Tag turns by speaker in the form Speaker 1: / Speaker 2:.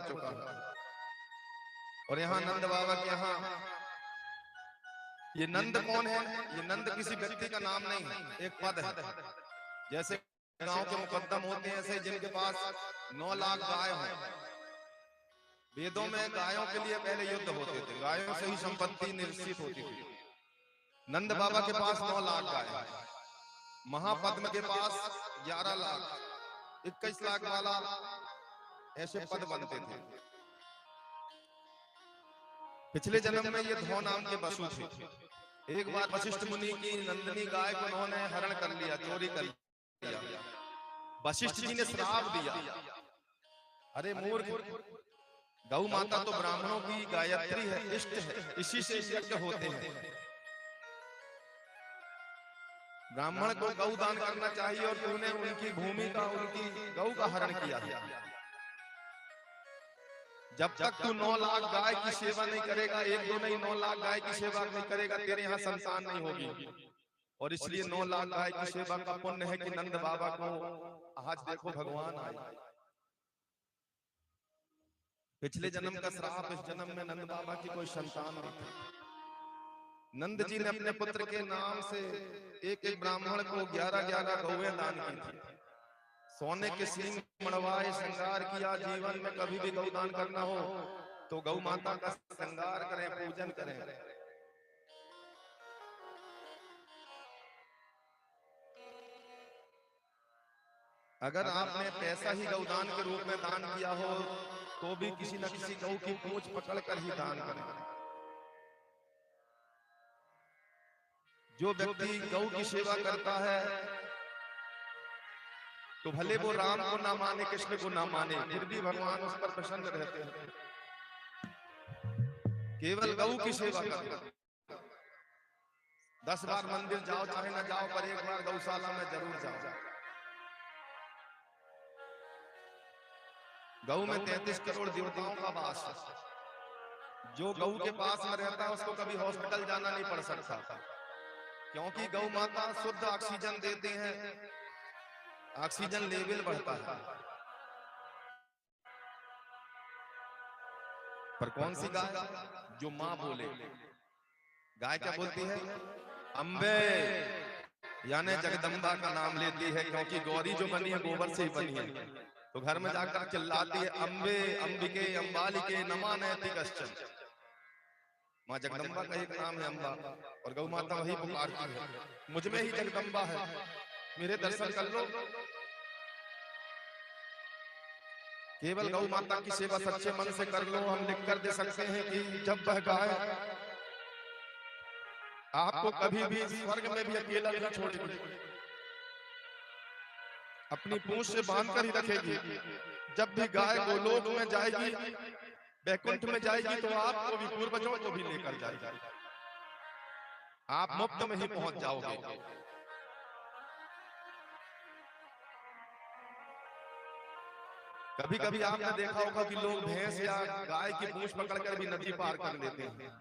Speaker 1: चुका है। और यहाँ नंद बाबा के यहाँ ये नंद कौन है? ये नंद किसी व्यक्ति का नाम नहीं है, एक पद है। जैसे गांव के मुकद्दम होते हैं, ऐसे जिनके पास 9 लाख गाय हो। वेदों में गायों के लिए पहले युद्ध होते थे, गायों से ही संपत्ति निश्चित होती थी। नंद बाबा के पास 9 लाख गाय है। महापद्म के पास 11 लाख, 21 लाख वाला ऐसे पद बनते थे। पिछले जन्म में ये धौ नाम के पशु थे। एक बार वशिष्ठ मुनि की नंदिनी गाय को उन्होंने हरण कर लिया, चोरी कर लिया। वशिष्ठ जी ने श्राप दिया, अरे मूर्ख, गौ माता तो ब्राह्मणों की गायत्री है, इष्ट है, इसी से यज्ञ होते हैं। ब्राह्मण को गौ दान करना चाहिए और तूने उनकी भूमि का, उनकी गौ का हरण किया। जब तक तू 9 लाख गाय की सेवा नहीं करेगा, 1-2 नहीं 9 लाख गाय की सेवा नहीं करेगा, तेरे यहाँ संतान नहीं होगी। और इसलिए 9 लाख गाय की सेवा का पुण्य है कि नंद बाबा को आज देखो भगवान आए। पिछले जन्म का श्राप, इस जन्म में नंद बाबा की कोई संतान नहीं थी। नंद जी ने अपने पुत्र के नाम से एक ब्राह्मण को 11-11 गौएं दान की थी। सोने के सींग मणवाए श्रृंगार किया। जीवन में कभी भी गौदान करना हो तो गौ माता का श्रृंगार करें, पूजन करें। अगर आपने पैसा ही गौदान के रूप में दान किया हो तो भी किसी न किसी गौ की पूंछ पकड़कर ही दान करें। जो व्यक्ति गौ की सेवा करता है तो भले वो राम को ना माने, कृष्ण को ना माने, फिर भी भगवान उस पर प्रसन्न रहते हैं। केवल गौ की सेवा करो। 10 बार मंदिर जाओ चाहे ना जाओ, पर एक बार गौशाला में जरूर जाओ। गौ में 33 करोड़ देवताओं का वास है। जो गौ के पास में रहता है उसको कभी हॉस्पिटल जाना नहीं पड़ सकता, क्योंकि गौ माता शुद्ध ऑक्सीजन देते हैं, ऑक्सीजन लेवल बढ़ता है। पर कौन सी गाय? जो मां बोले। गाय क्या बोलती है? अम्बे, यानी जगदम्बा का नाम लेती है, क्योंकि गौरी जो बनी है गोबर से ही बनी है। तो घर में जाकर चिल्लाती है, अम्बे, अंबिके, अम्बालिके नमा नैति कश्चन। माँ जगदम्बा का एक नाम है अम्बा, और गौ माता वही पुकारती है, मुझ में ही जगदम्बा है, मेरे दर्शन कर लो। केवल गौ माता की सेवा सच्चे मन से कर लो। हम लिख कर दे सकते हैं कि जब वह गाय आपको कभी भी स्वर्ग में भी अकेला नहीं छोड़ेगी, अपनी पूंछ से बांध कर ही रखेगी। जब भी गाय गोलोक में जाएगी, वैकुंठ में जाएगी, तो आपको भी, पूर्वजों को भी लेकर जाएगी। आप मुफ्त में ही पहुंच जाओगे। कभी कभी आपने देखा होगा कि लोग भैंस या गाय की पूंछ पकड़कर भी नदी पार कर लेते हैं।